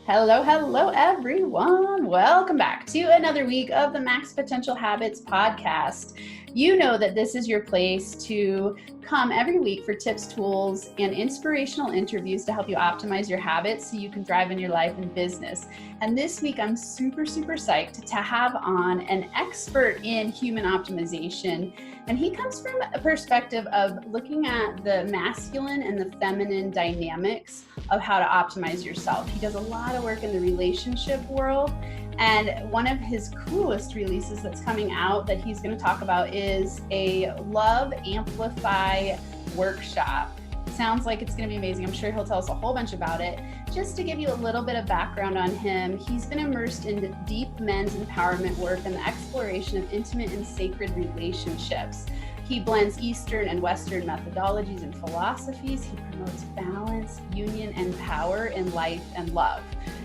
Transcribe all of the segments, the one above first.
Hello, hello, everyone. Welcome back to another week of the Max Potential Habits podcast. You know that this is your place to come every week for tips, tools, and inspirational interviews to help you optimize your habits so you can thrive in your life and business. And this week, I'm super psyched to have on an expert in human optimization. And he comes from a perspective of looking at the masculine and the feminine dynamics of how to optimize yourself. He does a lot of work in the relationship world. And one of his coolest releases that's coming out that he's going to talk about is a Love Amplify workshop. Sounds like it's going to be amazing. I'm sure he'll tell us a whole bunch about it. Just to give you a little bit of background on him, he's been immersed in deep men's empowerment work and the exploration of intimate and sacred relationships. He blends Eastern and Western methodologies and philosophies. He promotes balance, union, and power in life and love.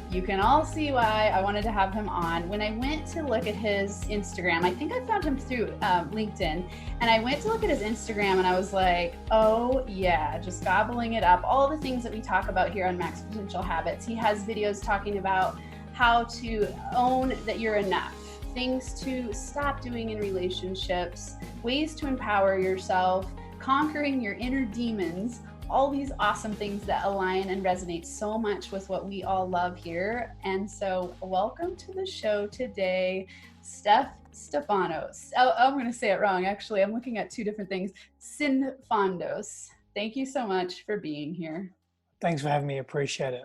You can all see why I wanted to have him on. When I went to look at his Instagram, I think I found him through LinkedIn, and I went to look at his Instagram and I was like, oh yeah, just gobbling it up. All the things that we talk about here on Max Potential Habits. He has videos talking about how to own that you're enough, things to stop doing in relationships, ways to empower yourself, conquering your inner demons, all these awesome things that align and resonate so much with what we all love here. And so welcome to the show today, Stefanos. Oh, I'm going to say it wrong. Actually, I'm looking at two different things. Sinfandos. Thank you so much for being here. Thanks for having me. Appreciate it.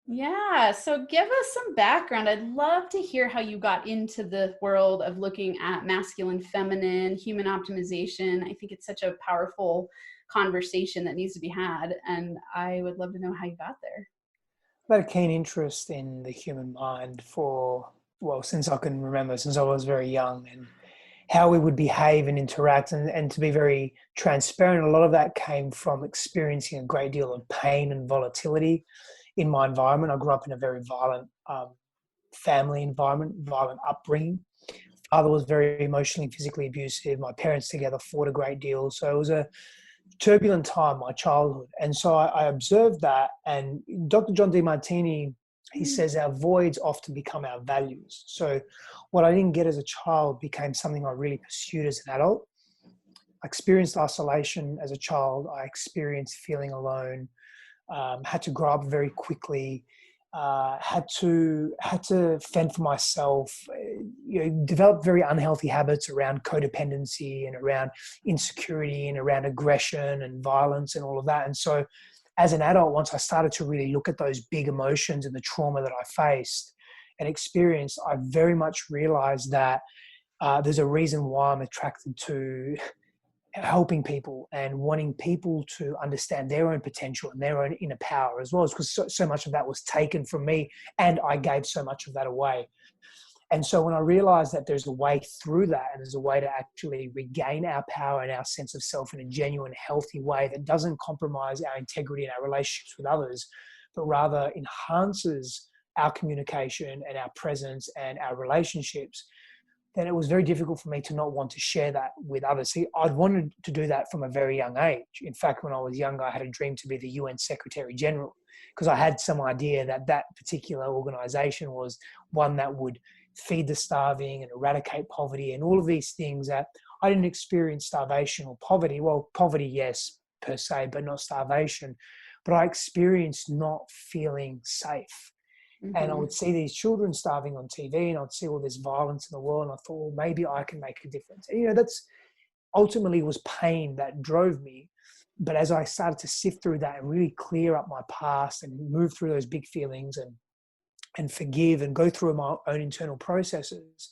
Yeah, so give us some background. I'd love to hear how you got into the world of looking at masculine, feminine, human optimization. I think it's such a powerful conversation that needs to be had, and I would love to know how you got there. I've had a keen interest in the human mind since I can remember, since I was very young, and how we would behave and interact. And to be very transparent, a lot of that came from experiencing a great deal of pain and volatility in my environment. I grew up in a very violent family environment, violent upbringing. Father was very emotionally and physically abusive. My parents together fought a great deal. So it was a turbulent time, my childhood. And so I observed that. And Dr. John DeMartini, he says our voids often become our values. So what I didn't get as a child became something I really pursued as an adult. I experienced isolation as a child. I experienced feeling alone. Had to grow up very quickly. Had to fend for myself. Developed very unhealthy habits around codependency and around insecurity and around aggression and violence and all of that. And so, as an adult, once I started to really look at those big emotions and the trauma that I faced and experienced, I very much realized that there's a reason why I'm attracted to helping people and wanting people to understand their own potential and their own inner power as well, because so much of that was taken from me and I gave so much of that away. And so when I realized that there's a way through that and there's a way to actually regain our power and our sense of self in a genuine, healthy way that doesn't compromise our integrity and our relationships with others, but rather enhances our communication and our presence and our relationships, then it was very difficult for me to not want to share that with others. See, I'd wanted to do that from a very young age. In fact, when I was younger, I had a dream to be the UN Secretary General, because I had some idea that that particular organization was one that would feed the starving and eradicate poverty and all of these things. That I didn't experience starvation or poverty. Well, poverty, yes, per se, but not starvation. But I experienced not feeling safe. And I would see these children starving on TV, and I'd see all this violence in the world, and I thought, well, maybe I can make a difference. And, that's ultimately was pain that drove me. But as I started to sift through that and really clear up my past and move through those big feelings and forgive and go through my own internal processes,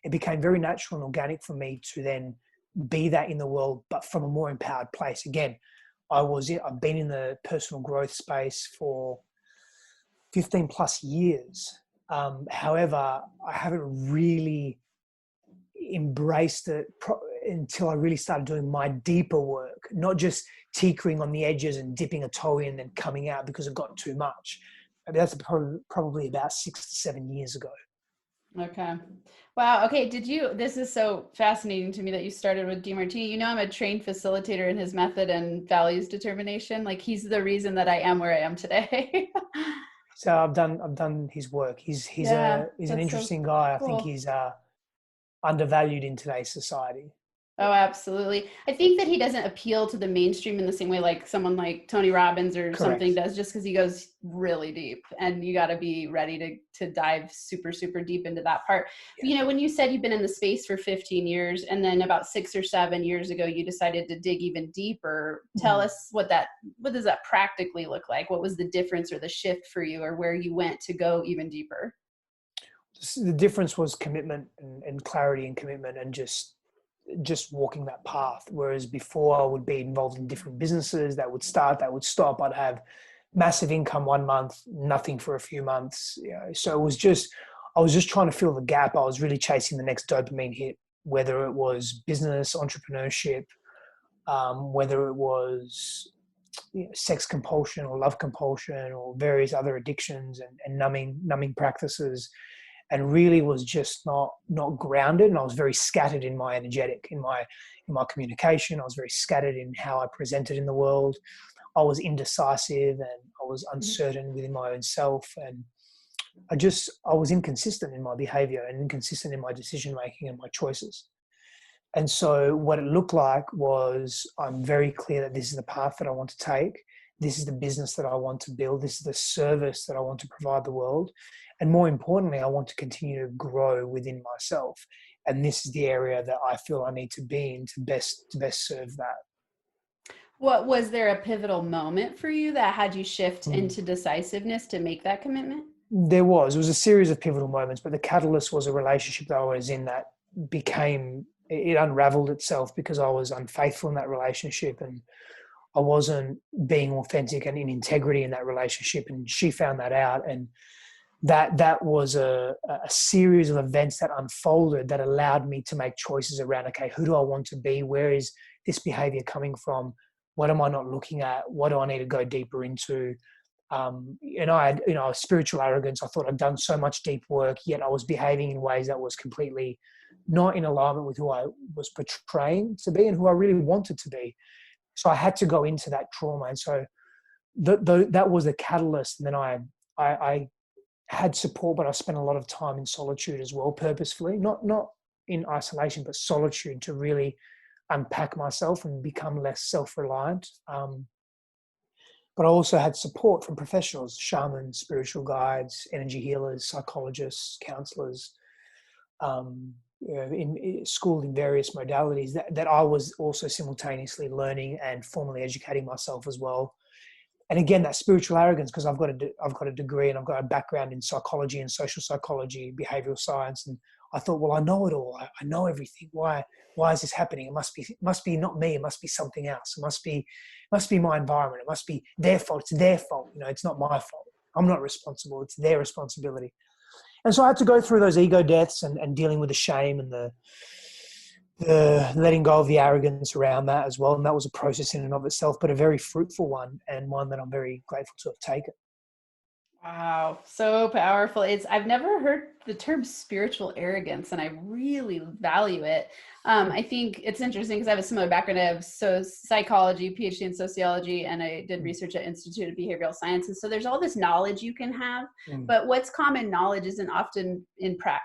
it became very natural and organic for me to then be that in the world, but from a more empowered place. Again, I've been in the personal growth space for 15 plus years. However, I haven't really embraced it until I really started doing my deeper work, not just tinkering on the edges and dipping a toe in and coming out because it got too much. I mean, that's probably about 6 to 7 years ago. Okay. Wow. Okay. This is so fascinating to me that you started with DeMartini. I'm a trained facilitator in his method and values determination. Like, he's the reason that I am where I am today. So I've done his work. He's Yeah, an that's so interesting guy. I think cool. he's undervalued in today's society. Oh, absolutely. I think that he doesn't appeal to the mainstream in the same way like someone like Tony Robbins or something Correct. does, just because he goes really deep and you got to be ready to dive super, super deep into that part. Yeah. You know, when you said you've been in the space for 15 years and then about 6 or 7 years ago, you decided to dig even deeper. Tell Mm. us what does that practically look like? What was the difference or the shift for you or where you went to go even deeper? The difference was commitment and clarity and commitment and just walking that path. Whereas before I would be involved in different businesses that would start, that would stop. I'd have massive income one month, nothing for a few months. You know, so I was just trying to fill the gap. I was really chasing the next dopamine hit, whether it was business, entrepreneurship, whether it was sex compulsion or love compulsion or various other addictions and numbing practices, and really was just not grounded. And I was very scattered in my energetic, in my communication. I was very scattered in how I presented in the world. I was indecisive and I was uncertain within my own self. And I was inconsistent in my behavior and inconsistent in my decision making and my choices. And so what it looked like was, I'm very clear that this is the path that I want to take. This is the business that I want to build. This is the service that I want to provide the world. And more importantly, I want to continue to grow within myself. And this is the area that I feel I need to be in to best serve that. What was there a pivotal moment for you that had you shift Mm. into decisiveness to make that commitment? There was a series of pivotal moments, but the catalyst was a relationship that I was in that it unraveled itself because I was unfaithful in that relationship and I wasn't being authentic and in integrity in that relationship. And she found that out. And that was a series of events that unfolded that allowed me to make choices around, okay, who do I want to be? Where is this behavior coming from? What am I not looking at? What do I need to go deeper into? And I had, spiritual arrogance. I thought I'd done so much deep work, yet I was behaving in ways that was completely not in alignment with who I was portraying to be and who I really wanted to be. So I had to go into that trauma. And so that was the catalyst. And then I had support, but I spent a lot of time in solitude as well, purposefully, not in isolation, but solitude to really unpack myself and become less self-reliant. But I also had support from professionals, shamans, spiritual guides, energy healers, psychologists, counselors, schooled in various modalities that I was also simultaneously learning and formally educating myself as well. And again, that spiritual arrogance, because I've got a degree and I've got a background in psychology and social psychology, behavioral science, and I thought, well, I know it all. I know everything. Why is this happening? It must be not me. It must be something else. It must be my environment. It must be their fault. It's their fault. It's not my fault. I'm not responsible. It's their responsibility. And so I had to go through those ego deaths and dealing with the shame and the letting go of the arrogance around that as well. And that was a process in and of itself, but a very fruitful one and one that I'm very grateful to have taken. Wow, so powerful. I've never heard the term spiritual arrogance, and I really value it. I think it's interesting because I have a similar background. I have psychology, PhD in sociology, and I did research at Institute of Behavioral Sciences. So there's all this knowledge you can have, but what's common knowledge isn't often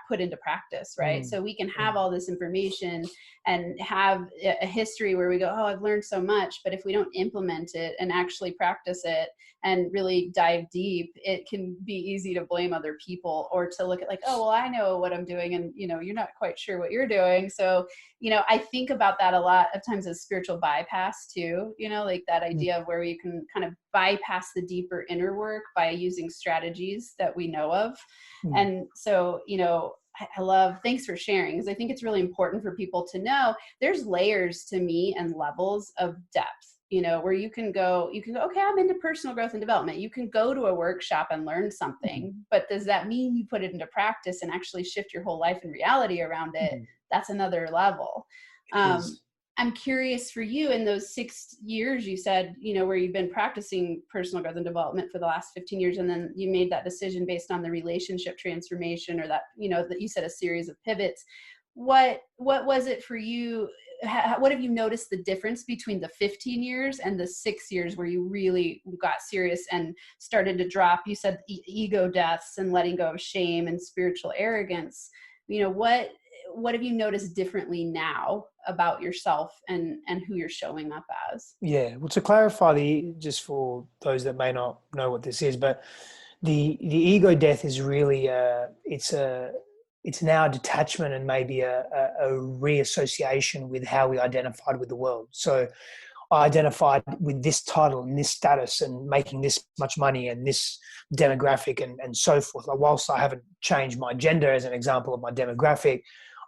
put into practice, right? So we can have all this information and have a history where we go, oh, I've learned so much, but if we don't implement it and actually practice it and really dive deep, it can be easy to blame other people or to look at like, oh, well, I know what I'm doing. And, you're not quite sure what you're doing. So, I think about that a lot of times as spiritual bypass too, like that idea of where you can kind of bypass the deeper inner work by using strategies that we know of. And so, I love, thanks for sharing, because I think it's really important for people to know there's layers to me and levels of depth, where you can go, okay, I'm into personal growth and development. You can go to a workshop and learn something, but does that mean you put it into practice and actually shift your whole life and reality around it? That's another level. I'm curious for you in those 6 years, you said, where you've been practicing personal growth and development for the last 15 years, and then you made that decision based on the relationship transformation or that, that you said a series of pivots. what was it for you? What have you noticed the difference between the 15 years and the 6 years where you really got serious and started to drop, you said ego deaths and letting go of shame and spiritual arrogance? What have you noticed differently now about yourself and who you're showing up as? Yeah, well, to clarify, just for those that may not know what this is, but the ego death is really it's now a detachment and maybe a reassociation with how we identified with the world. So I identified with this title and this status and making this much money and this demographic and so forth. Like, whilst I haven't changed my gender as an example of my demographic,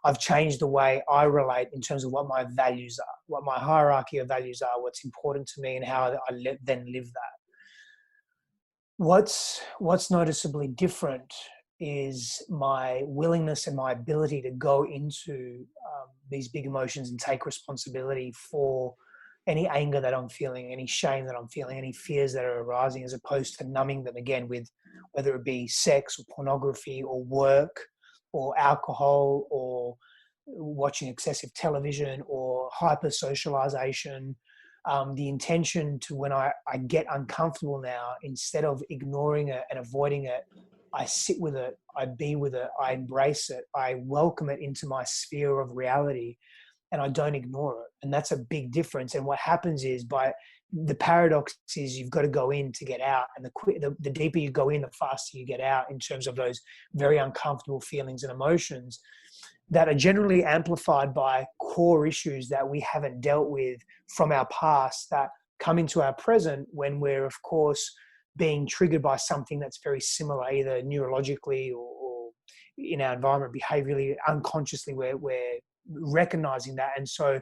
I've changed the way I relate in terms of what my values are, what my hierarchy of values are, what's important to me, and how I then live that. What's noticeably different is my willingness and my ability to go into these big emotions and take responsibility for any anger that I'm feeling, any shame that I'm feeling, any fears that are arising, as opposed to numbing them again with whether it be sex or pornography or work or alcohol or watching excessive television or hyper socialization. The intention to, when I get uncomfortable now, instead of ignoring it and avoiding it, I sit with it, I be with it, I embrace it, I welcome it into my sphere of reality, and I don't ignore it. And that's a big difference. And what happens is, the paradox is, you've got to go in to get out. And the deeper you go in, the faster you get out, in terms of those very uncomfortable feelings and emotions that are generally amplified by core issues that we haven't dealt with from our past, that come into our present when we're, of course, being triggered by something that's very similar, either neurologically or in our environment behaviorally, unconsciously. We're recognizing that. And so,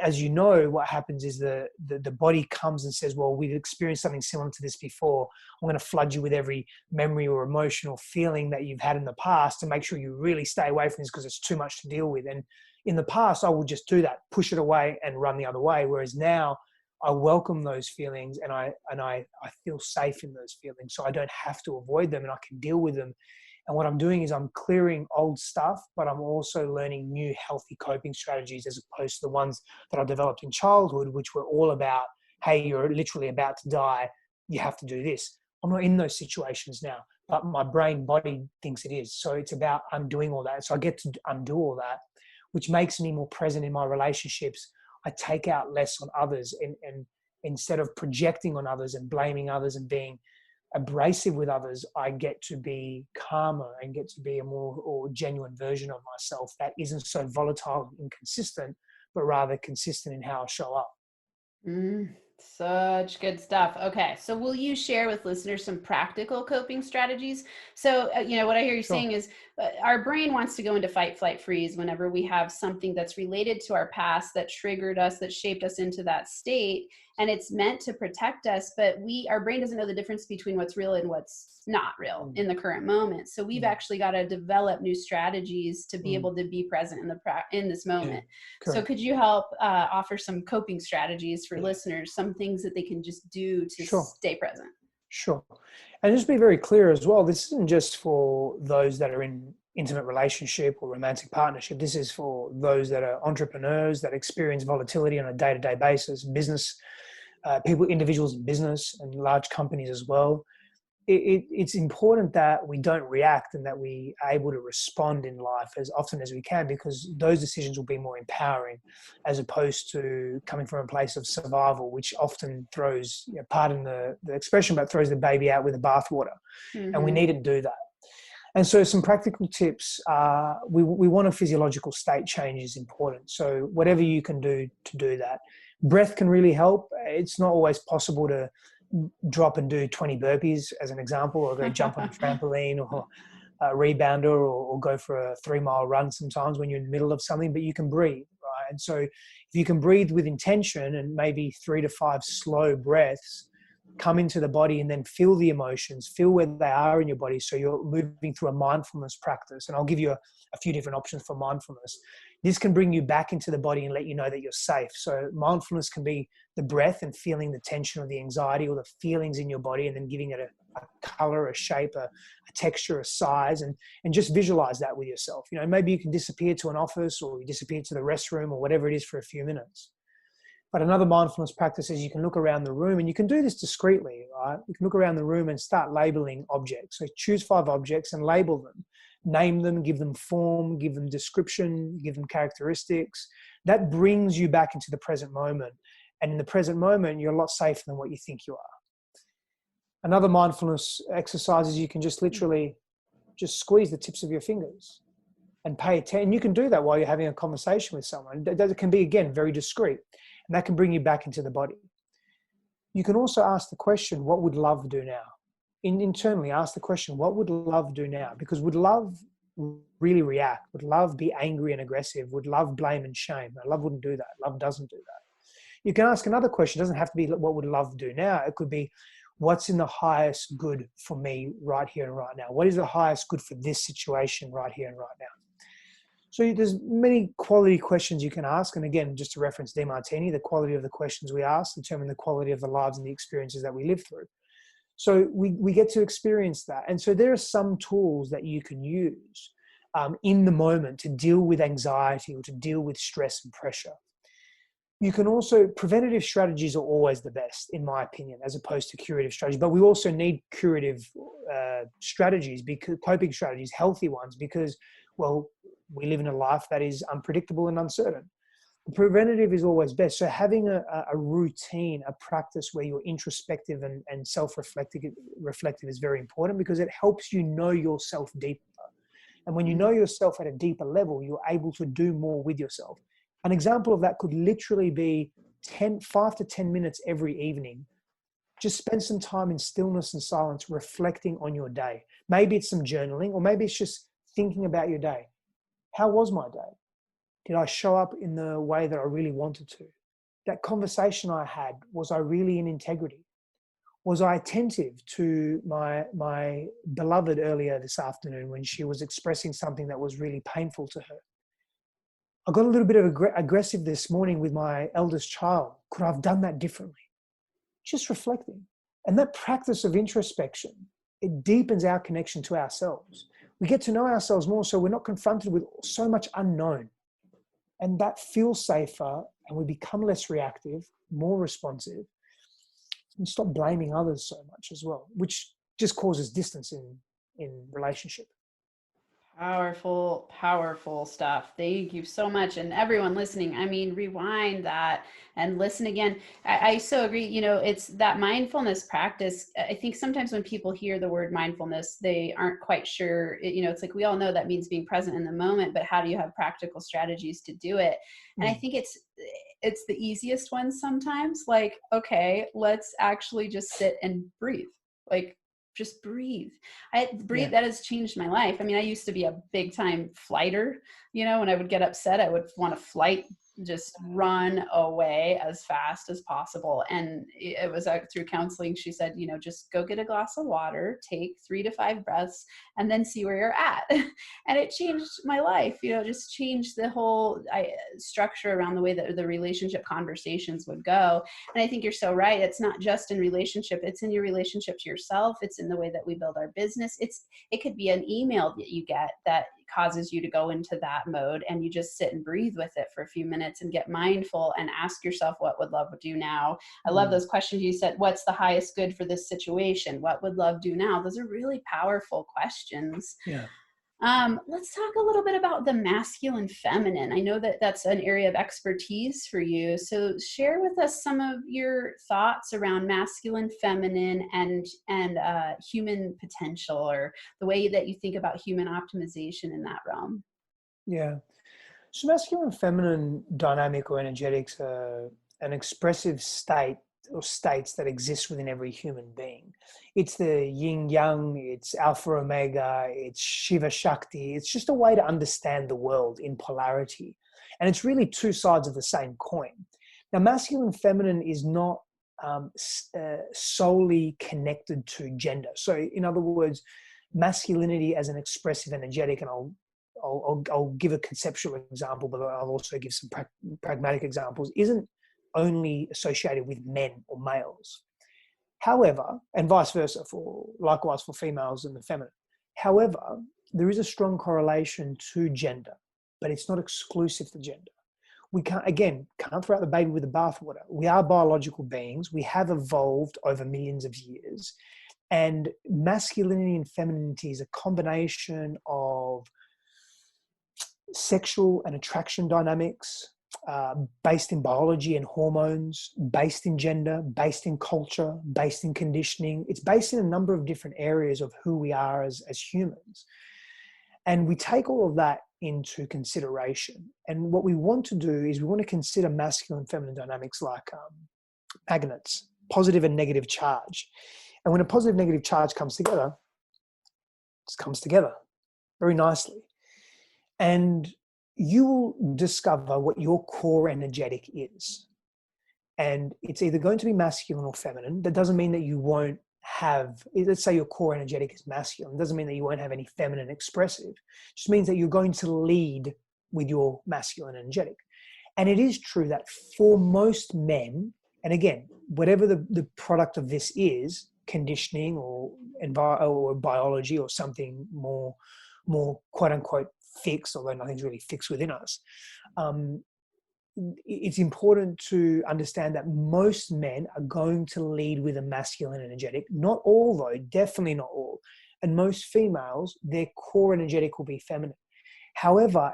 as you know, what happens is the body comes and says, well, we've experienced something similar to this before. I'm going to flood you with every memory or emotional feeling that you've had in the past to make sure you really stay away from this, because it's too much to deal with. And in the past, I would just do that, push it away and run the other way. Whereas now I welcome those feelings and I feel safe in those feelings. So I don't have to avoid them and I can deal with them. And what I'm doing is I'm clearing old stuff, but I'm also learning new healthy coping strategies, as opposed to the ones that I developed in childhood, which were all about, hey, you're literally about to die, you have to do this. I'm not in those situations now, but my brain body thinks it is. So it's about undoing all that. So I get to undo all that, which makes me more present in my relationships. I take out less on others, and instead of projecting on others and blaming others and being abrasive with others, I get to be calmer and get to be a more genuine version of myself that isn't so volatile and inconsistent, but rather consistent in how I show up. Such good stuff. Okay. So will you share with listeners some practical coping strategies? So, what I hear you saying is our brain wants to go into fight, flight, freeze whenever we have something that's related to our past that triggered us, that shaped us into that state. And it's meant to protect us, but our brain doesn't know the difference between what's real and what's not real in the current moment. So we've actually got to develop new strategies to be able to be present in this moment. So could you help offer some coping strategies for listeners, some things that they can just do to stay present? Sure. And just be very clear as well, this isn't just for those that are in intimate relationship or romantic partnership. This is for those that are entrepreneurs, that experience volatility on a day-to-day basis, business people, individuals in business and large companies as well. It's important that we don't react and that we are able to respond in life as often as we can, because those decisions will be more empowering, as opposed to coming from a place of survival, which often throws, pardon the expression, but throws the baby out with the bathwater. And we need to do that. And so some practical tips, we want a physiological state change is important. So whatever you can do to do that. Breath can really help. It's not always possible to drop and do 20 burpees as an example, or go jump on a trampoline or a rebounder, or go for a 3-mile run sometimes when you're in the middle of something, but you can breathe, right? And so if you can breathe with intention and maybe 3 to 5 slow breaths, come into the body and then feel the emotions, feel where they are in your body. So you're moving through a mindfulness practice. And I'll give you a few different options for mindfulness. This can bring you back into the body and let you know that you're safe. So mindfulness can be the breath and feeling the tension or the anxiety or the feelings in your body, and then giving it a color, a shape, a texture, a size, and just visualize that with yourself. You know, maybe you can disappear to an office, or you disappear to the restroom, or whatever it is, for a few minutes. But another mindfulness practice is you can look around the room, and you can do this discreetly, right? You can look around the room and start labeling objects. So choose 5 objects and label them. Name them, give them form, give them description, give them characteristics. That brings you back into the present moment. And in the present moment, you're a lot safer than what you think you are. Another mindfulness exercise is you can just literally just squeeze the tips of your fingers and pay attention. You can do that while you're having a conversation with someone. That can be, again, very discreet. And that can bring you back into the body. You can also ask the question, what would love do now? Internally ask the question, what would love do now? Because would love really react? Would love be angry and aggressive? Would love blame and shame? No, love wouldn't do that. Love doesn't do that. You can ask another question. It doesn't have to be what would love do now. It could be, what's in the highest good for me right here and right now? What is the highest good for this situation right here and right now? So there's many quality questions you can ask. And again, just to reference DeMartini, the quality of the questions we ask determine the quality of the lives and the experiences that we live through. So we get to experience that. And so there are some tools that you can use in the moment to deal with anxiety or to deal with stress and pressure. You can also, preventative strategies are always the best, in my opinion, as opposed to curative strategies. But we also need curative strategies, because coping strategies, healthy ones, because, well, we live in a life that is unpredictable and uncertain. Preventative is always best. So having a routine, a practice where you're introspective and self-reflective is very important, because it helps you know yourself deeper. And when you know yourself at a deeper level, you're able to do more with yourself. An example of that could literally be 5 to 10 minutes every evening. Just spend some time in stillness and silence reflecting on your day. Maybe it's some journaling, or maybe it's just thinking about your day. How was my day? Did I show up in the way that I really wanted to? That conversation I had, was I really in integrity? Was I attentive to my beloved earlier this afternoon when she was expressing something that was really painful to her? I got a little bit of aggressive this morning with my eldest child. Could I have done that differently? Just reflecting. And that practice of introspection, it deepens our connection to ourselves. We get to know ourselves more, so we're not confronted with so much unknown. And that feels safer, and we become less reactive, more responsive, and stop blaming others so much as well, which just causes distance in relationship. Powerful, powerful stuff. Thank you so much. And everyone listening, I mean, rewind that and listen again. I so agree. You know, it's that mindfulness practice. I think sometimes when people hear the word mindfulness, they aren't quite sure. You know, it's like, we all know that means being present in the moment, but how do you have practical strategies to do it? And I think it's the easiest one sometimes. Like, okay, let's actually just sit and breathe. Like, just breathe. Breathe. That has changed my life. I mean, I used to be a big time flighter. You know, when I would get upset, I would want to flight, just run away as fast as possible. And it was through counseling. She said, you know, just go get a glass of water, take 3 to 5 breaths, and then see where you're at. And it changed my life, you know, just changed the whole structure around the way that the relationship conversations would go. And I think you're so right. It's not just in relationship. It's in your relationship to yourself. It's in the way that we build our business. It could be an email that you get that causes you to go into that mode, and you just sit and breathe with it for a few minutes and get mindful and ask yourself, what would love do now? I love those questions you said. What's the highest good for this situation? What would love do now? Those are really powerful questions. Yeah. Let's talk a little bit about the masculine feminine. I know that that's an area of expertise for you. So share with us some of your thoughts around masculine feminine and human potential, or the way that you think about human optimization in that realm. Yeah. So masculine and feminine dynamic or energetics are an expressive state or states that exist within every human being. It's the yin yang, it's alpha omega, it's Shiva Shakti. It's just a way to understand the world in polarity. And it's really 2 sides of the same coin. Now, masculine and feminine is not solely connected to gender. So in other words, masculinity as an expressive energetic, and I'll give a conceptual example, but I'll also give some pragmatic examples, isn't only associated with men or males. However, and vice versa, likewise for females and the feminine. However, there is a strong correlation to gender, but it's not exclusive to gender. We can't throw out the baby with the bathwater. We are biological beings. We have evolved over millions of years. And masculinity and femininity is a combination of sexual and attraction dynamics, based in biology and hormones, based in gender, based in culture, based in conditioning. It's based in a number of different areas of who we are as humans. And we take all of that into consideration. And what we want to do is we want to consider masculine and feminine dynamics like magnets, positive and negative charge. And when a positive negative charge comes together, it just comes together very nicely. And you will discover what your core energetic is. And it's either going to be masculine or feminine. That doesn't mean that you won't have, let's say your core energetic is masculine. It doesn't mean that you won't have any feminine expressive. It just means that you're going to lead with your masculine energetic. And it is true that for most men, and again, whatever the product of this is, conditioning or biology or something more quote unquote fixed, although nothing's really fixed within us, it's important to understand that most men are going to lead with a masculine energetic. Not all though, definitely not all. And most females, their core energetic will be feminine. However,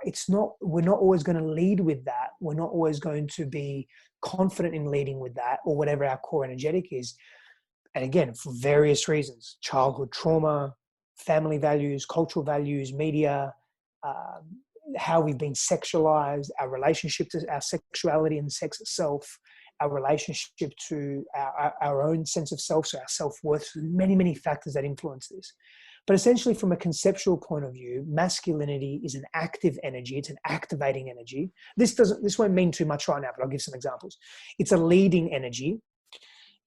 we're not always going to lead with that. We're not always going to be confident in leading with that or whatever our core energetic is. And again, for various reasons, childhood trauma, family values, cultural values, media, how we've been sexualized, our relationship to our sexuality and sex itself, our relationship to our own sense of self, so our self-worth, many, many factors that influence this. But essentially from a conceptual point of view, masculinity is an active energy. It's an activating energy. This won't mean too much right now, but I'll give some examples. It's a leading energy.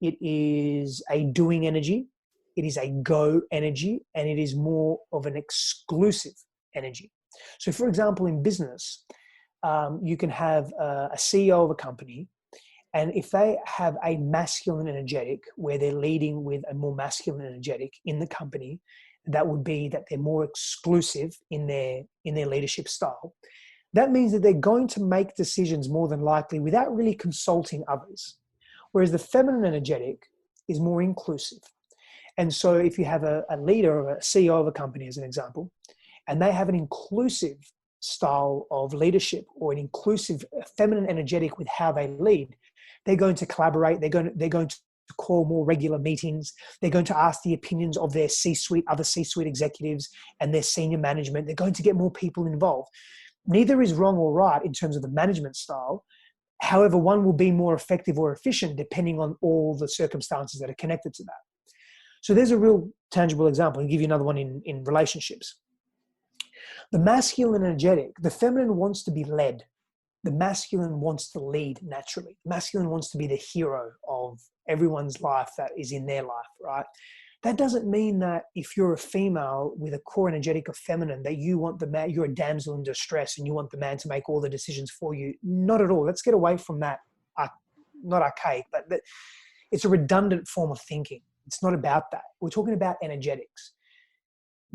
It is a doing energy. It is a go energy, and it is more of an exclusive energy. So for example, in business, you can have a CEO of a company, and if they have a masculine energetic where they're leading with a more masculine energetic in the company, that would be that they're more exclusive in their leadership style. That means that they're going to make decisions more than likely without really consulting others. Whereas the feminine energetic is more inclusive. And so if you have a leader or a CEO of a company, as an example, and they have an inclusive style of leadership or an inclusive feminine energetic with how they lead, they're going to collaborate. They're going to call more regular meetings. They're going to ask the opinions of their C-suite, other C-suite executives and their senior management. They're going to get more people involved. Neither is wrong or right in terms of the management style. However, one will be more effective or efficient depending on all the circumstances that are connected to that. So there's a real tangible example. I'll give you another one in relationships. The masculine energetic, the feminine wants to be led. The masculine wants to lead naturally. The masculine wants to be the hero of everyone's life that is in their life, right? That doesn't mean that if you're a female with a core energetic of feminine, that you want the man, you're a damsel in distress and you want the man to make all the decisions for you. Not at all. Let's get away from that, not archaic, but it's a redundant form of thinking. It's not about that. We're talking about energetics.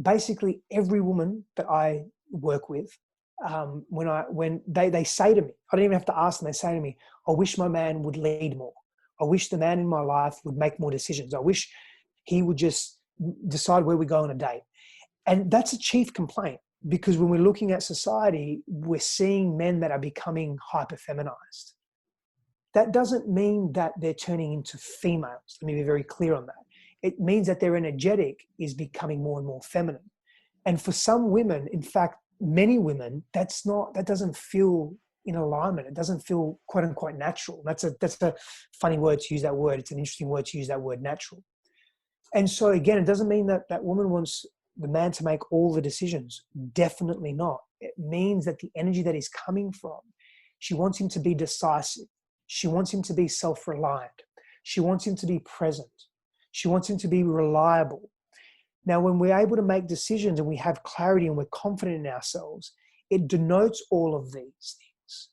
Basically, every woman that I work with, when they say to me, I don't even have to ask them, they say to me, I wish my man would lead more. I wish the man in my life would make more decisions. I wish he would just decide where we go on a date. And that's a chief complaint, because when we're looking at society, we're seeing men that are becoming hyper-feminized. That doesn't mean that they're turning into females. Let me be very clear on that. It means that their energetic is becoming more and more feminine. And for some women, in fact, many women, that doesn't feel in alignment. It doesn't feel quote unquote natural. That's a funny word to use that word. It's an interesting word to use that word, natural. And so again, it doesn't mean that that woman wants the man to make all the decisions. Definitely not. It means that the energy that is coming from, she wants him to be decisive. She wants him to be self-reliant. She wants him to be present. She wants him to be reliable. Now, when we're able to make decisions and we have clarity and we're confident in ourselves, it denotes all of these things.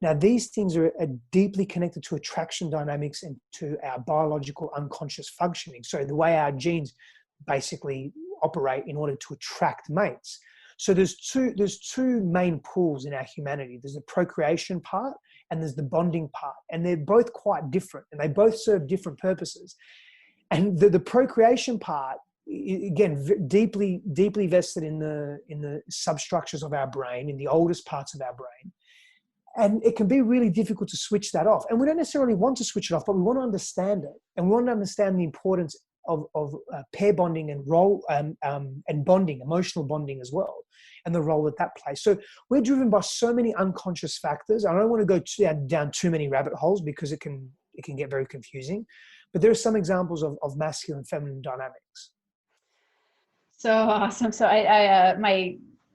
Now, these things are deeply connected to attraction dynamics and to our biological unconscious functioning. So the way our genes basically operate in order to attract mates. So there's two main pools in our humanity. There's the procreation part and there's the bonding part. And they're both quite different and they both serve different purposes. And the procreation part, again, deeply vested in the substructures of our brain, in the oldest parts of our brain. And it can be really difficult to switch that off. And we don't necessarily want to switch it off, but we want to understand it. And we want to understand the importance of pair bonding and role and bonding, emotional bonding as well, and the role that plays. So we're driven by so many unconscious factors. I don't want to go down too many rabbit holes because it can get very confusing. But there are some examples of masculine and feminine dynamics. So awesome. So I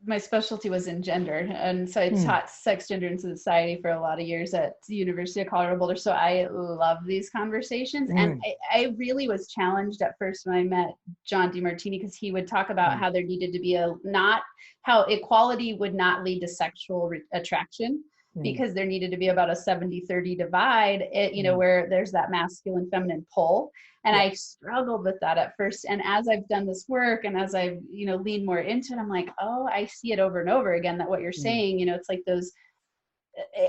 my specialty was in gender. And so I taught sex, gender, and society for a lot of years at the University of Colorado Boulder. So I love these conversations. And I really was challenged at first when I met John DeMartini, because he would talk about how there needed to be how equality would not lead to sexual attraction, because there needed to be about a 70-30 divide, where there's that masculine, feminine pull. And I struggled with that at first. And as I've done this work and as I've, leaned more into it, I'm like, oh, I see it over and over again, that what you're saying, it's like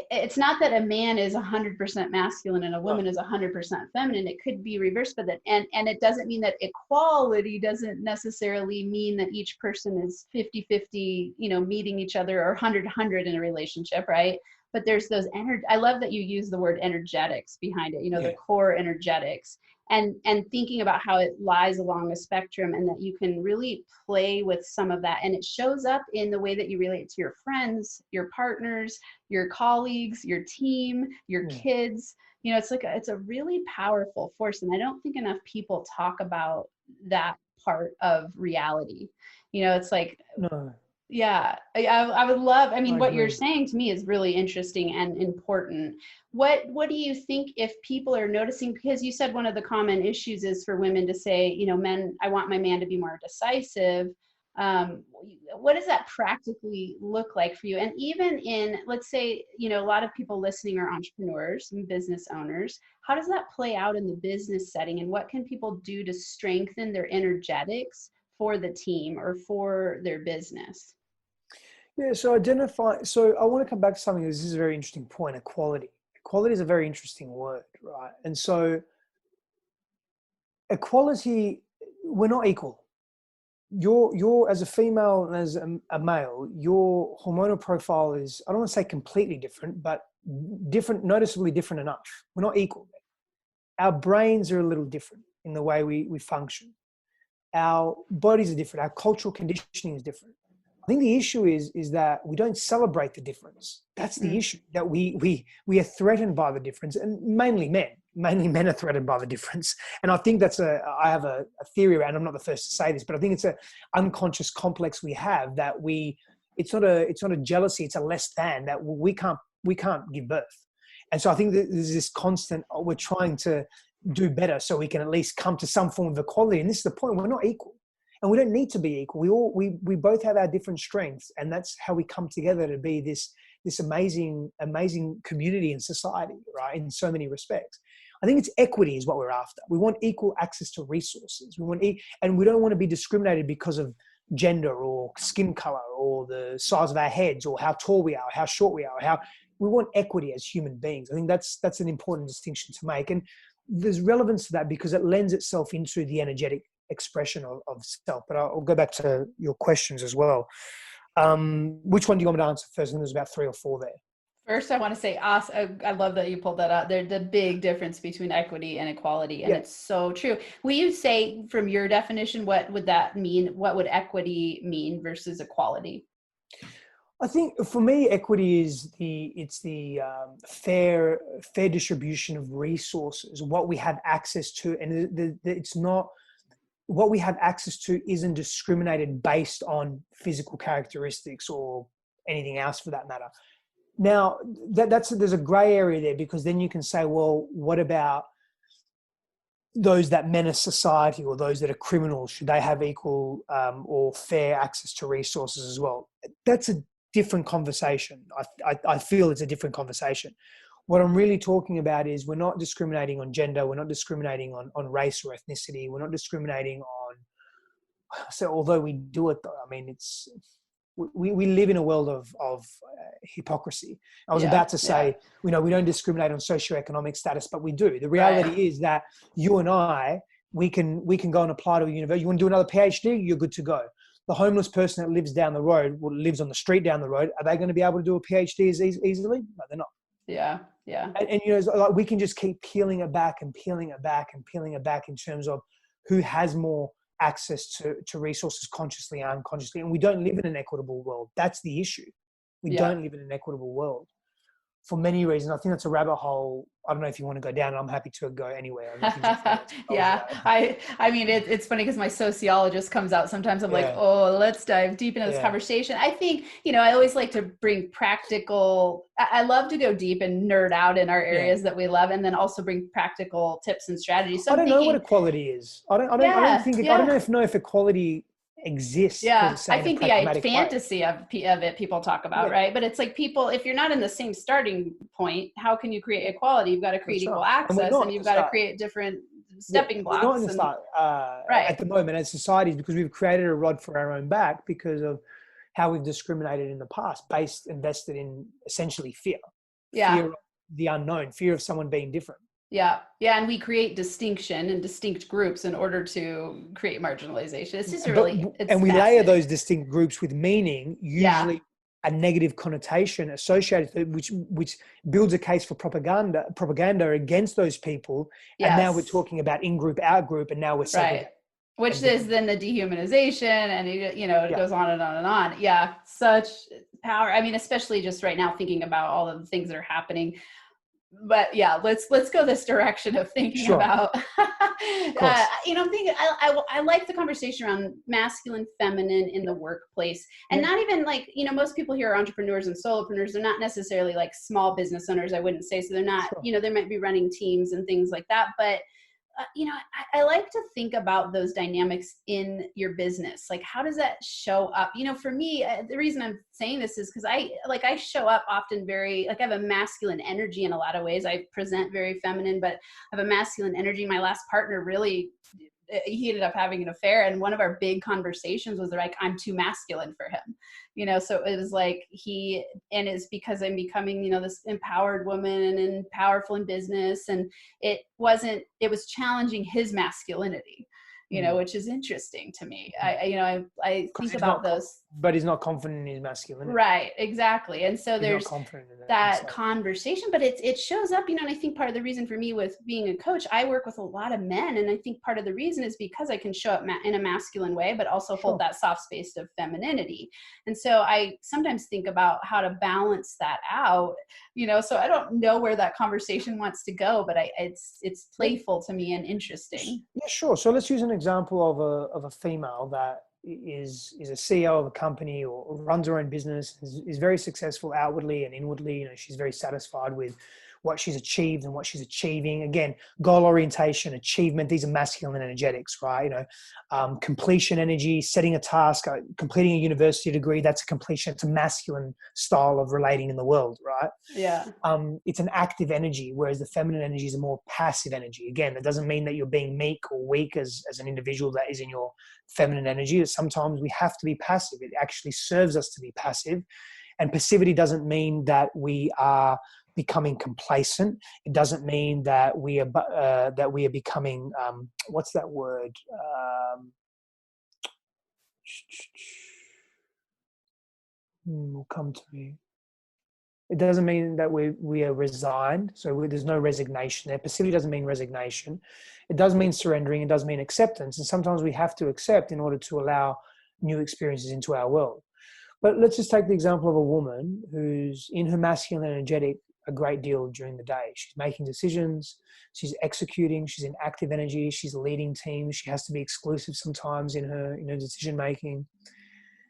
it's not that a man is 100% masculine and a woman is 100% feminine. It could be reversed, but and it doesn't mean that equality doesn't necessarily mean that each person is 50-50, meeting each other, or 100-100 in a relationship, right? But there's those I love that you use the word energetics behind it, the core energetics. And thinking about how it lies along a spectrum, and that you can really play with some of that. And it shows up in the way that you relate to your friends, your partners, your colleagues, your team, your kids. It's a really powerful force. And I don't think enough people talk about that part of reality. It's like, No. Yeah, I would love, what you're saying to me is really interesting and important. What do you think if people are noticing, because you said one of the common issues is for women to say, I want my man to be more decisive. What does that practically look like for you? And even in, let's say, a lot of people listening are entrepreneurs and business owners. How does that play out in the business setting? And what can people do to strengthen their energetics for the team or for their business? Yeah, so I want to come back to something. This is a very interesting point, equality. Equality is a very interesting word, right? And so equality, we're not equal. You're as a female and as a male, your hormonal profile is, I don't want to say completely different, but different, noticeably different enough. We're not equal. Our brains are a little different in the way we function. Our bodies are different. Our cultural conditioning is different. I think the issue is that we don't celebrate the difference. That's the issue, that we are threatened by the difference, and mainly men are threatened by the difference. And I think I have a theory around, I'm not the first to say this, but I think it's an unconscious complex we have, that it's not a jealousy, it's a less than, that we can't give birth. And so I think that there's this constant, we're trying to do better so we can at least come to some form of equality. And this is the point, we're not equal. And we don't need to be equal. We both have our different strengths, and that's how we come together to be this amazing community and society, right? In so many respects. I think it's equity is what we're after. We want equal access to resources. And we don't want to be discriminated because of gender or skin color or the size of our heads or how tall we are, or how short we are, we want equity as human beings. I think that's an important distinction to make. And there's relevance to that because it lends itself into the energetic expression of self. But I'll go back to your questions as well. Which one do you want me to answer first? I think there's about 3 or 4 there. First, I want to say, I love that you pulled that out. There's the big difference between equity and equality, and it's so true. Will you say, from your definition, what would that mean? What would equity mean versus equality? I think for me, equity is the fair distribution of resources, what we have access to, and it's not. What we have access to isn't discriminated based on physical characteristics or anything else for that matter. Now, there's a gray area there, because then you can say, well, what about those that menace society or those that are criminals? Should they have equal or fair access to resources as well? That's a different conversation. I feel it's a different conversation. What I'm really talking about is we're not discriminating on gender. We're not discriminating on race or ethnicity. We're not discriminating on, so although we do it, though, I mean, we live in a world of hypocrisy. I was about to say, we don't discriminate on socioeconomic status, but we do. The reality is that you and I, we can go and apply to a university. You want to do another PhD, you're good to go. The homeless person that lives down the road, or lives on the street down the road, are they going to be able to do a PhD as easily? No, they're not. Yeah. And it's like we can just keep peeling it back and peeling it back and peeling it back in terms of who has more access to resources consciously and unconsciously. And we don't live in an equitable world. That's the issue. We don't live in an equitable world for many reasons. I think that's a rabbit hole. I don't know if you want to go down. I'm happy to go anywhere. I mean, it's funny because my sociologist comes out sometimes. I'm like, oh, let's dive deep into this conversation. I think, I always like to bring practical, I love to go deep and nerd out in our areas that we love, and then also bring practical tips and strategies. So I don't know what equality is. I don't know if equality exists. I think the fantasy of it people talk about, right? But it's like, people, if you're not in the same starting point, how can you create equality? You've got to create equal access, and you've got to create different stepping blocks. We're not in the start at the moment as societies, because we've created a rod for our own back because of how we've discriminated in the past, invested in essentially fear of the unknown, fear of someone being different. And we create distinction and distinct groups in order to create marginalization. It's just we layer those distinct groups with meaning, usually a negative connotation associated, which builds a case for propaganda against those people. And now we're talking about in-group, out-group, and now we're segregating. Which is then the dehumanization, and it goes on and on and on. Yeah, such power. I mean, especially just right now, thinking about all of the things that are happening. But let's go this direction of thinking about. I'm thinking. I like the conversation around masculine, feminine in the workplace, and not even like most people here are entrepreneurs and solopreneurs. They're not necessarily like small business owners. I wouldn't say so. They're not. They might be running teams and things like that, but. I like to think about those dynamics in your business. Like, how does that show up? For me, the reason I'm saying this is because I show up often very, I have a masculine energy in a lot of ways. I present very feminine, but I have a masculine energy. My last partner he ended up having an affair. And one of our big conversations was like, I'm too masculine for him. So it was like and it's because I'm becoming, this empowered woman and powerful in business. And it was challenging his masculinity, which is interesting to me. I think about those. But he's not confident in his masculinity. Right, exactly. And so there's that conversation, but it shows up, and I think part of the reason for me with being a coach, I work with a lot of men. And I think part of the reason is because I can show up in a masculine way, but also hold that soft space of femininity. And so I sometimes think about how to balance that out, so I don't know where that conversation wants to go, but it's playful to me and interesting. Yeah, sure. So let's use an example of a female that is a CEO of a company or runs her own business, is very successful outwardly and inwardly. She's very satisfied with what she's achieved and what she's achieving. Again, goal orientation, achievement, these are masculine energetics, right? Completion energy, setting a task, completing a university degree, that's a completion. It's a masculine style of relating in the world, right? Yeah. It's an active energy, whereas the feminine energy is a more passive energy. Again, that doesn't mean that you're being meek or weak as an individual that is in your feminine energy. Sometimes we have to be passive. It actually serves us to be passive. And passivity doesn't mean that we are becoming complacent. It doesn't mean that we are becoming what's that word? Will come to me. It doesn't mean that we are resigned. So there's no resignation there. Passivity doesn't mean resignation. It does mean surrendering. It does mean acceptance. And sometimes we have to accept in order to allow new experiences into our world. But let's just take the example of a woman who's in her masculine energetic a great deal during the day. She's making decisions, she's executing, she's in active energy, she's leading teams, she has to be exclusive sometimes in her decision making.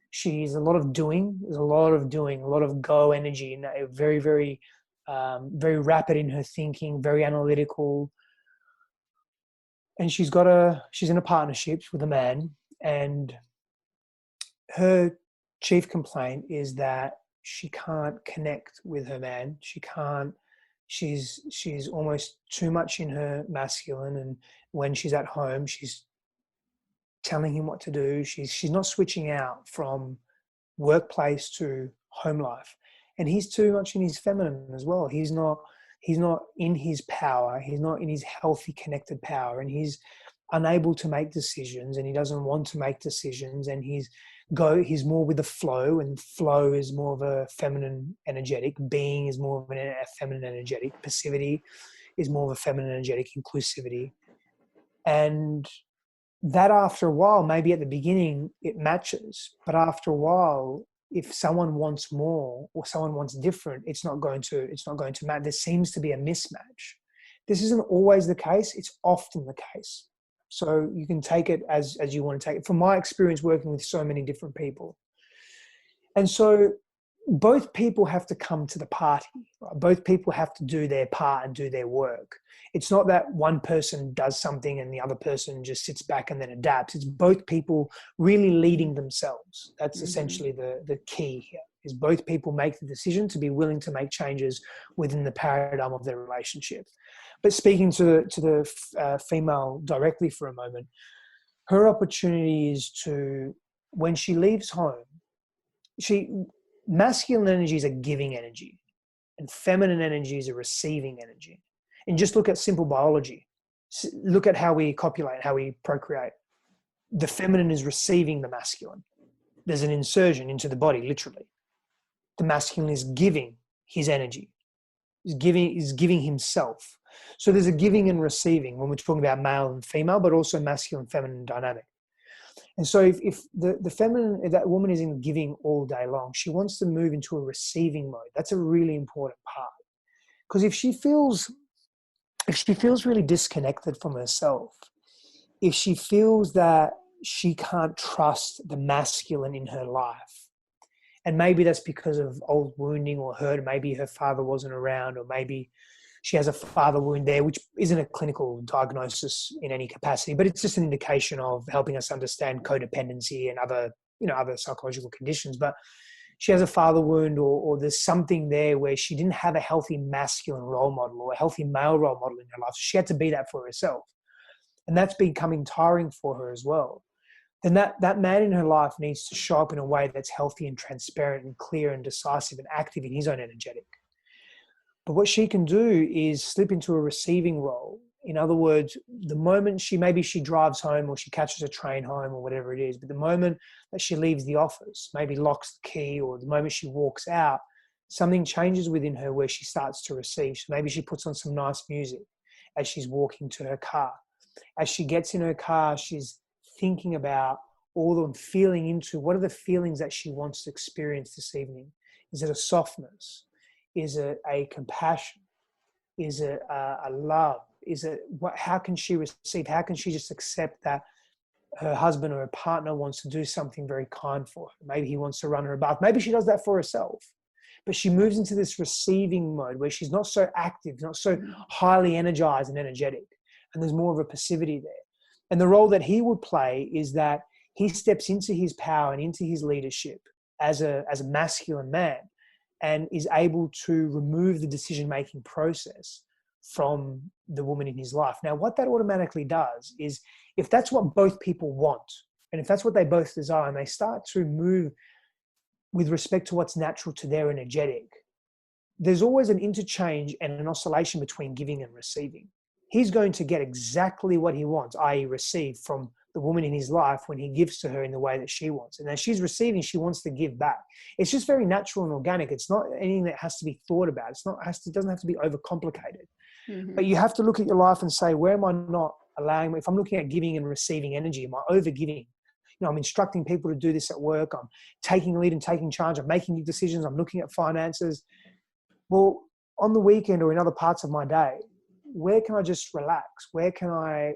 She's a lot of doing, a lot of go energy, and very, very, very rapid in her thinking, very analytical. And she's in a partnership with a man, and her chief complaint is that she can't connect with her man. She's almost too much in her masculine, and when she's at home, she's telling him what to do. She's not switching out from workplace to home life. And he's too much in his feminine as well. He's not in his power. He's not in his healthy connected power, and he's unable to make decisions, and he doesn't want to make decisions, and he's more with the flow, and flow is more of a feminine energetic. Being is more of a feminine energetic. Passivity is more of a feminine energetic. Inclusivity. And that, after a while, maybe at the beginning it matches, but after a while, if someone wants more or someone wants different, it's not going to match. There seems to be a mismatch. This isn't always the case. It's often the case. So you can take it as you want to take it. From my experience working with so many different people. And so both people have to come to the party. Right? Both people have to do their part and do their work. It's not that one person does something and the other person just sits back and then adapts. It's both people really leading themselves. That's essentially the key here, is both people make the decision to be willing to make changes within the paradigm of their relationship. But speaking to the female directly for a moment, her opportunity is to, when she leaves home, masculine energies are giving energy and feminine energies are receiving energy. And just look at simple biology. Look at how we copulate, how we procreate. The feminine is receiving the masculine. There's an insertion into the body, literally. The masculine is giving his energy, is giving himself. So there's a giving and receiving when we're talking about male and female, but also masculine, feminine dynamic. And so if the feminine, if that woman is in giving all day long, she wants to move into a receiving mode. That's a really important part. Because if she feels really disconnected from herself, if she feels that she can't trust the masculine in her life, and maybe that's because of old wounding or hurt, maybe her father wasn't around, or maybe she has a father wound there, which isn't a clinical diagnosis in any capacity, but it's just an indication of helping us understand codependency and other psychological conditions. But she has a father wound, or there's something there where she didn't have a healthy masculine role model or a healthy male role model in her life. So she had to be that for herself. And that's becoming tiring for her as well. Then that man in her life needs to show up in a way that's healthy and transparent and clear and decisive and active in his own energetic. But what she can do is slip into a receiving role. In other words, the moment she drives home or she catches a train home or whatever it is, but the moment that she leaves the office, maybe locks the key, or the moment she walks out, something changes within her where she starts to receive. So maybe she puts on some nice music as she's walking to her car. As she gets in her car, she's thinking about feeling into what are the feelings that she wants to experience this evening. Is it a softness? Is it a compassion? Is it a love? Is it how can she receive? How can she just accept that her husband or her partner wants to do something very kind for her? Maybe he wants to run her a bath. Maybe she does that for herself. But she moves into this receiving mode where she's not so active, not so highly energized and energetic. And there's more of a passivity there. And the role that he would play is that he steps into his power and into his leadership as a masculine man, and is able to remove the decision-making process from the woman in his life. Now, what that automatically does is, if that's what both people want, and if that's what they both desire, and they start to move with respect to what's natural to their energetic, there's always an interchange and an oscillation between giving and receiving. He's going to get exactly what he wants, i.e. receive from the woman in his life when he gives to her in the way that she wants. And as she's receiving, she wants to give back. It's just very natural and organic. It's not anything that has to be thought about. It doesn't have to be overcomplicated. Mm-hmm. But you have to look at your life and say, where am I not allowing, if I'm looking at giving and receiving energy, am I over-giving? I'm instructing people to do this at work. I'm taking lead and taking charge. I'm making decisions. I'm looking at finances. Well, on the weekend or in other parts of my day, where can I just relax? Where can I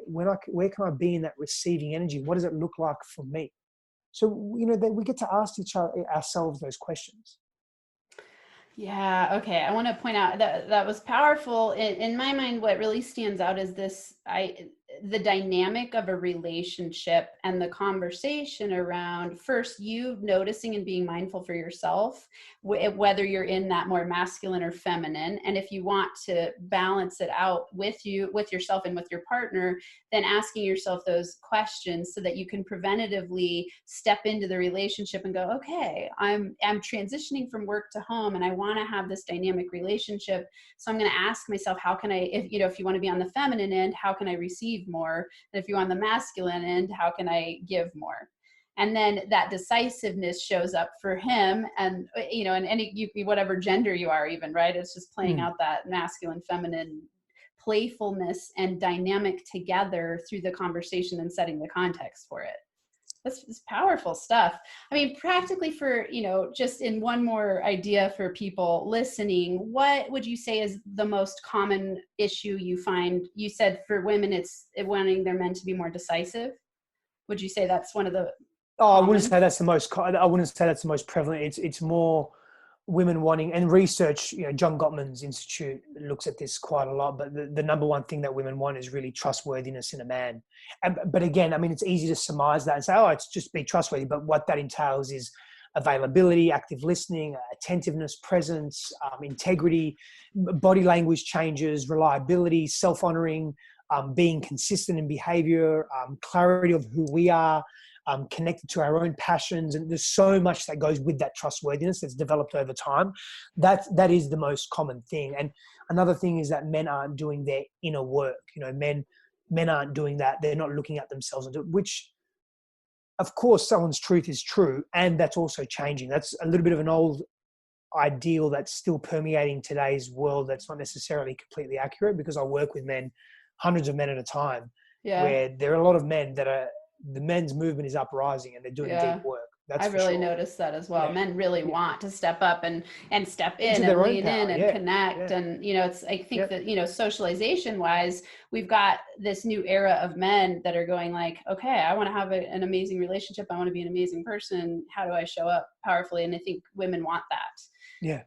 be in that receiving energy? What does it look like for me? So, that we get to ask ourselves those questions. Yeah. Okay. I want to point out that was powerful. In my mind, what really stands out is this, the dynamic of a relationship and the conversation around first you noticing and being mindful for yourself, whether you're in that more masculine or feminine. And if you want to balance it out with yourself and with your partner, then asking yourself those questions so that you can preventatively step into the relationship and go, okay, I'm transitioning from work to home and I want to have this dynamic relationship. So I'm going to ask myself, how can I, if you want to be on the feminine end, how can I receive more? And if you're on the masculine end, how can I give more? And then that decisiveness shows up for him, and and any whatever gender you are, even, right? It's just playing out that masculine, feminine playfulness and dynamic together through the conversation and setting the context for it. That's powerful stuff. I mean, practically for, just in one more idea for people listening, what would you say is the most common issue you find? You said for women, it's wanting their men to be more decisive. Would you say that's one of the I wouldn't say that's the most prevalent. It's more women wanting, and research, John Gottman's institute looks at this quite a lot, but the number one thing that women want is really trustworthiness in a man. But again, I mean, it's easy to surmise that and say, oh, it's just be trustworthy. But what that entails is availability, active listening, attentiveness, presence, integrity, body language changes, reliability, self-honoring, being consistent in behavior, clarity of who we are, connected to our own passions. And there's so much that goes with that trustworthiness that's developed over time. That is the most common thing. And another thing is that men aren't doing their inner work. Men aren't doing that. They're not looking at themselves, which of course someone's truth is true. And that's also changing. That's a little bit of an old ideal that's still permeating today's world. That's not necessarily completely accurate, because I work with men, hundreds of men at a time, where there are a lot of men that the men's movement is uprising and they're doing deep work. That's I really noticed that as well. Men really want to step up and step in and lean in and connect. And, it's, I think that, socialization wise, we've got this new era of men that are going like, okay, I want to have an amazing relationship. I want to be an amazing person. How do I show up powerfully? And I think women want that. Yeah.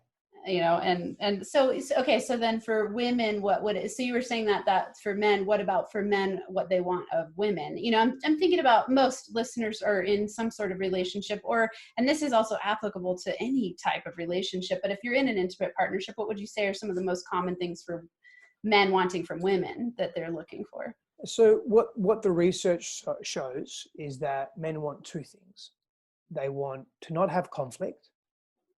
And so, okay. So then for women, so you were saying that for men, what about for men, what they want of women? I'm thinking about most listeners are in some sort of relationship, and this is also applicable to any type of relationship, but if you're in an intimate partnership, what would you say are some of the most common things for men wanting from women that they're looking for? So what the research shows is that men want two things. They want to not have conflict,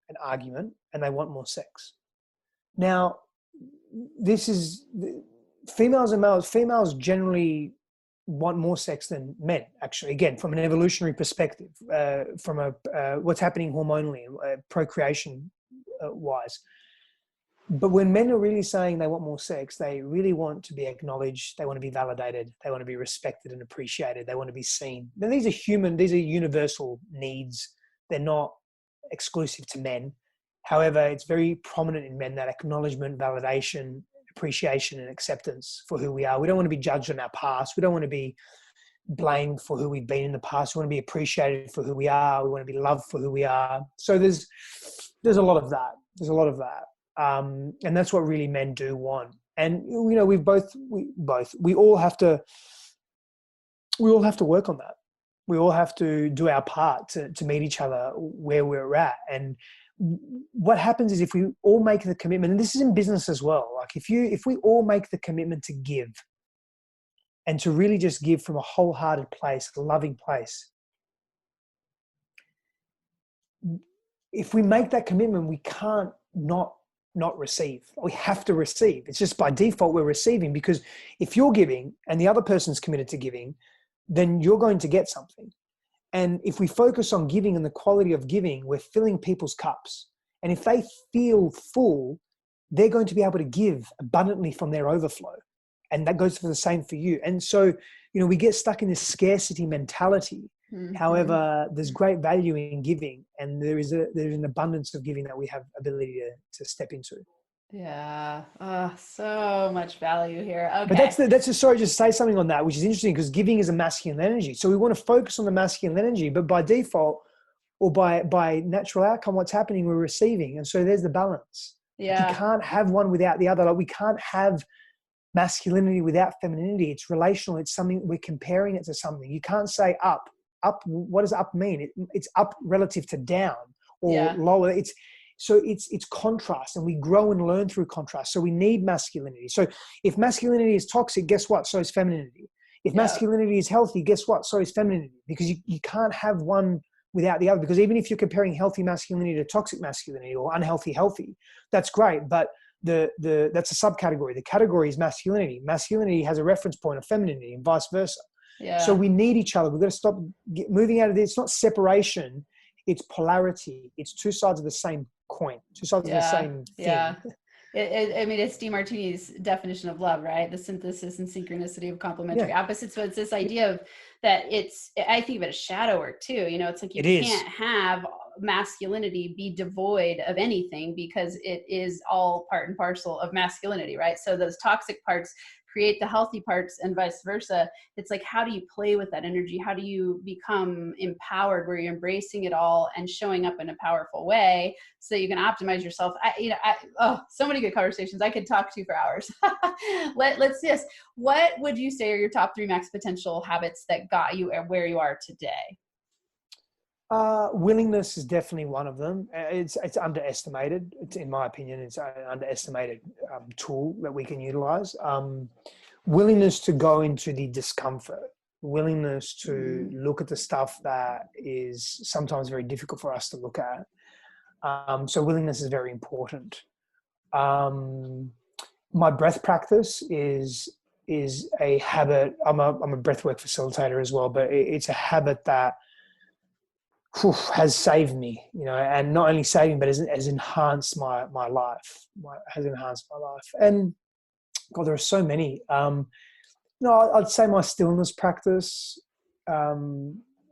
an argument, and they want more sex. Now, this is females and males. Females generally want more sex than men, actually, again, from an evolutionary perspective, from what's happening hormonally, procreation wise. But when men are really saying they want more sex, they really want to be acknowledged. They want to be validated. They want to be respected and appreciated. They want to be seen. Now, these are universal needs. They're not exclusive to men. However, it's very prominent in men, that acknowledgement, validation, appreciation, and acceptance for who we are. We don't want to be judged on our past. We don't want to be blamed for who we've been in the past. We want to be appreciated for who we are. We want to be loved for who we are. So there's a lot of that. And that's what really men do want. And we all have to work on that. We all have to do our part to meet each other where we're at. And what happens is if we all make the commitment, and this is in business as well, like if we all make the commitment to give and to really just give from a wholehearted place, a loving place, if we make that commitment, we can't not receive. We have to receive. It's just by default we're receiving, because if you're giving and the other person's committed to giving, then you're going to get something. And if we focus on giving and the quality of giving, we're filling people's cups. And if they feel full, they're going to be able to give abundantly from their overflow. And that goes for the same for you. And so, we get stuck in this scarcity mentality. Mm-hmm. However, there's great value in giving, and there's an abundance of giving that we have ability to step into. Yeah. Oh, so much value here. Okay. But just to say something on that, which is interesting, because giving is a masculine energy. So we want to focus on the masculine energy, but by default or by natural outcome, what's happening, we're receiving. And so there's the balance. Yeah. You can't have one without the other. Like we can't have masculinity without femininity. It's relational. It's something we're comparing it to something. You can't say up. Up. What does up mean? It's up relative to down or lower. It's contrast, and we grow and learn through contrast. So we need masculinity. So if masculinity is toxic, guess what? So is femininity. If masculinity is healthy, guess what? So is femininity. Because you can't have one without the other. Because even if you're comparing healthy masculinity to toxic masculinity or unhealthy healthy, that's great. But that's a subcategory. The category is masculinity. Masculinity has a reference point of femininity and vice versa. Yeah. So we need each other. We've got to stop moving out of this. It's not separation. It's polarity. It's two sides of the same coin, two sides of the same thing. Yeah. I mean, it's DeMartini's definition of love, right? The synthesis and synchronicity of complementary opposites. So it's this idea of that I think of it as shadow work too. You know, it's like you can't have masculinity be devoid of anything because it is all part and parcel of masculinity, right? So those toxic parts create the healthy parts and vice versa. It's like, how do you play with that energy? How do you become empowered where you're embracing it all and showing up in a powerful way so that you can optimize yourself? So many good conversations. I could talk to you for hours. Let's see this. What would you say are your top 3 max potential habits that got you where you are today? Willingness is definitely one of them. It's underestimated. In my opinion, it's an underestimated tool that we can utilize. Willingness to go into the discomfort, willingness to look at the stuff that is sometimes very difficult for us to look at. So willingness is very important. My breath practice is a habit. I'm a breathwork facilitator as well, but it's a habit that has saved me, and not only saved me, but has enhanced my life. And God, there are so many. I'd say my stillness practice,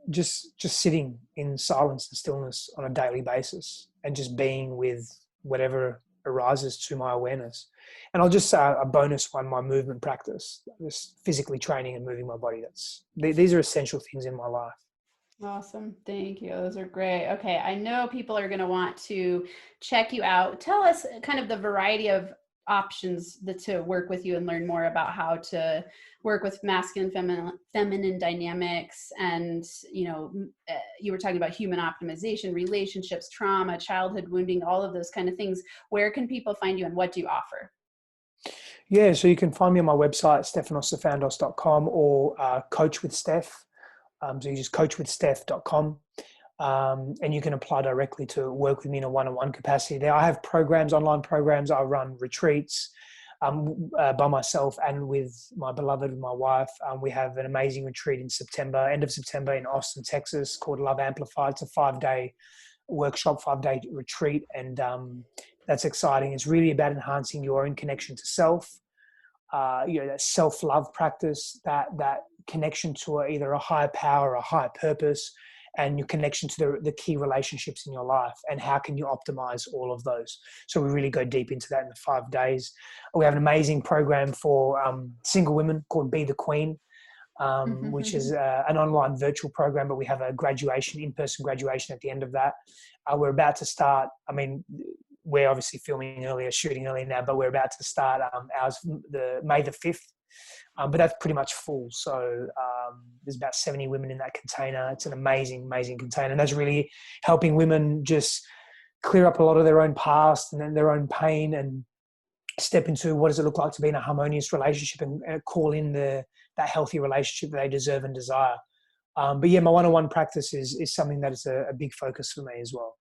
just sitting in silence and stillness on a daily basis, and just being with whatever arises to my awareness. And I'll just say a bonus one: my movement practice, just physically training and moving my body. These are essential things in my life. Awesome. Thank you. Those are great. Okay. I know people are going to want to check you out. Tell us kind of the variety of options to work with you and learn more about how to work with masculine, feminine dynamics. And, you were talking about human optimization, relationships, trauma, childhood wounding, all of those kind of things. Where can people find you and what do you offer? Yeah. So you can find me on my website, stefanossinfandos.com, or Coach with Stef. So you just coachwithstef.com, and you can apply directly to work with me in a one-on-one capacity there. I have online programs. I run retreats by myself and with my beloved, my wife. We have an amazing retreat in end of September in Austin, Texas, called Love Amplified. It's a 5-day workshop, 5-day retreat, and that's exciting. It's really about enhancing your own connection to self, that self-love practice, that connection to either a higher power or a higher purpose, and your connection to the key relationships in your life, and how can you optimize all of those. So we really go deep into that in the 5 days. We have an amazing program for single women called Be the Queen, which is an online virtual program, but we have a in-person graduation at the end of that. We're about to start, we're obviously shooting earlier now, but we're about to start ours May the 5th. But that's pretty much full. So there's about 70 women in that container. It's an amazing, amazing container. And that's really helping women just clear up a lot of their own past and then their own pain, and step into what does it look like to be in a harmonious relationship, and call in that healthy relationship that they deserve and desire. But yeah, my one-on-one practice is something that is a big focus for me as well.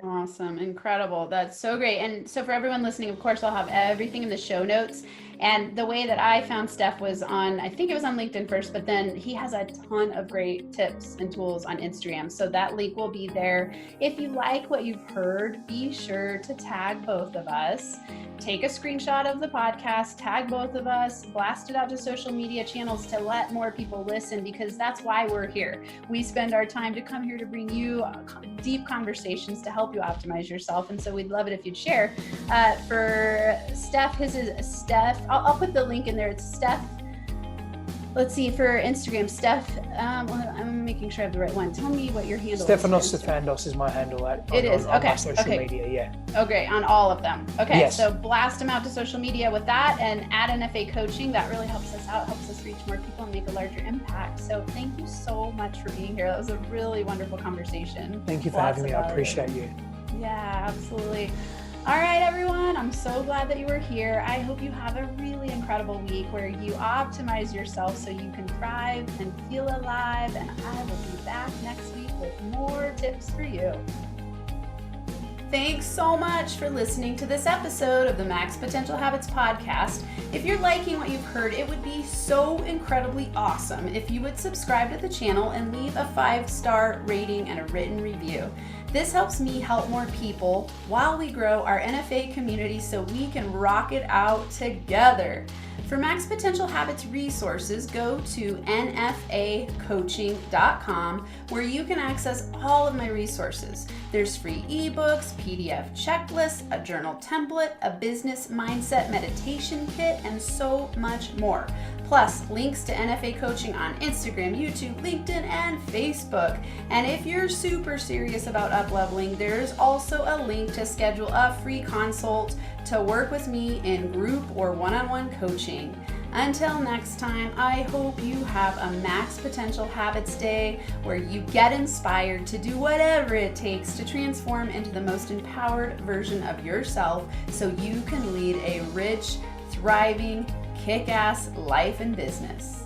Awesome. Incredible. That's so great. And so for everyone listening, of course, I'll have everything in the show notes. And the way that I found Stef was I think it was on LinkedIn first, but then he has a ton of great tips and tools on Instagram. So that link will be there. If you like what you've heard, be sure to tag both of us. Take a screenshot of the podcast, tag both of us, blast it out to social media channels to let more people listen, because that's why we're here. We spend our time to come here to bring you deep conversations to help you optimize yourself. And so we'd love it if you'd share. For Stef, his is Stef. I'll put the link in there. It's Stef. Let's see, for Instagram, Stef. making sure I have the right one. Tell me what your handle is. Stefanos Sinfandos is my handle on my social media, yeah. Okay, on all of them. Okay, yes. So blast them out to social media with that and add NFA coaching. That really helps us out, helps us reach more people and make a larger impact. So thank you so much for being here. That was a really wonderful conversation. Thank you for having me. I appreciate you. Yeah, absolutely. All right, everyone, I'm so glad that you were here. I hope you have a really incredible week where you optimize yourself so you can thrive and feel alive. And I will be back next week with more tips for you. Thanks so much for listening to this episode of the Max Potential Habits podcast. If you're liking what you've heard, it would be so incredibly awesome if you would subscribe to the channel and leave a 5-star rating and a written review. This helps me help more people while we grow our NFA community so we can rock it out together. For Max Potential Habits resources, go to nfacoaching.com where you can access all of my resources. There's free ebooks, PDF checklists, a journal template, a business mindset meditation kit, and so much more. Plus, links to NFA coaching on Instagram, YouTube, LinkedIn, and Facebook. And if you're super serious about up-leveling, there's also a link to schedule a free consult to work with me in group or one-on-one coaching. Until next time, I hope you have a Max Potential Habits Day where you get inspired to do whatever it takes to transform into the most empowered version of yourself so you can lead a rich, thriving, kick-ass life and business.